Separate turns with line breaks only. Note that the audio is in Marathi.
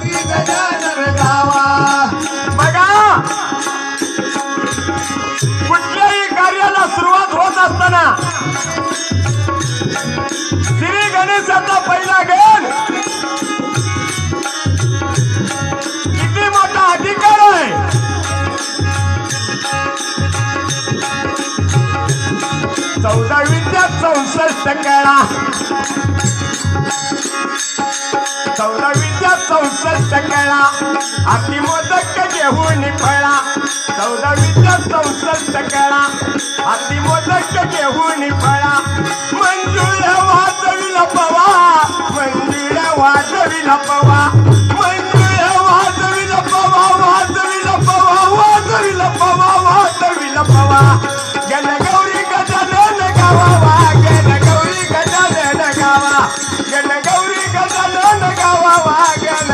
गजानन गावा.
बघा कुठल्याही कार्याला सुरुवात होत असताना श्री गणेशाचा पहिला गण किती मोठा अधिकार आहे. 1464 कळा 1464 कळा अति मोदक घेऊन फळा. 1464 कळा अति मोदक घेऊन फळा. मंजूळ वाजविल पवा मंजूळ वाजविल पवा मंजूळ वाजविल पवा वाजविल पवा वाजविल पवा वाजविल पवा.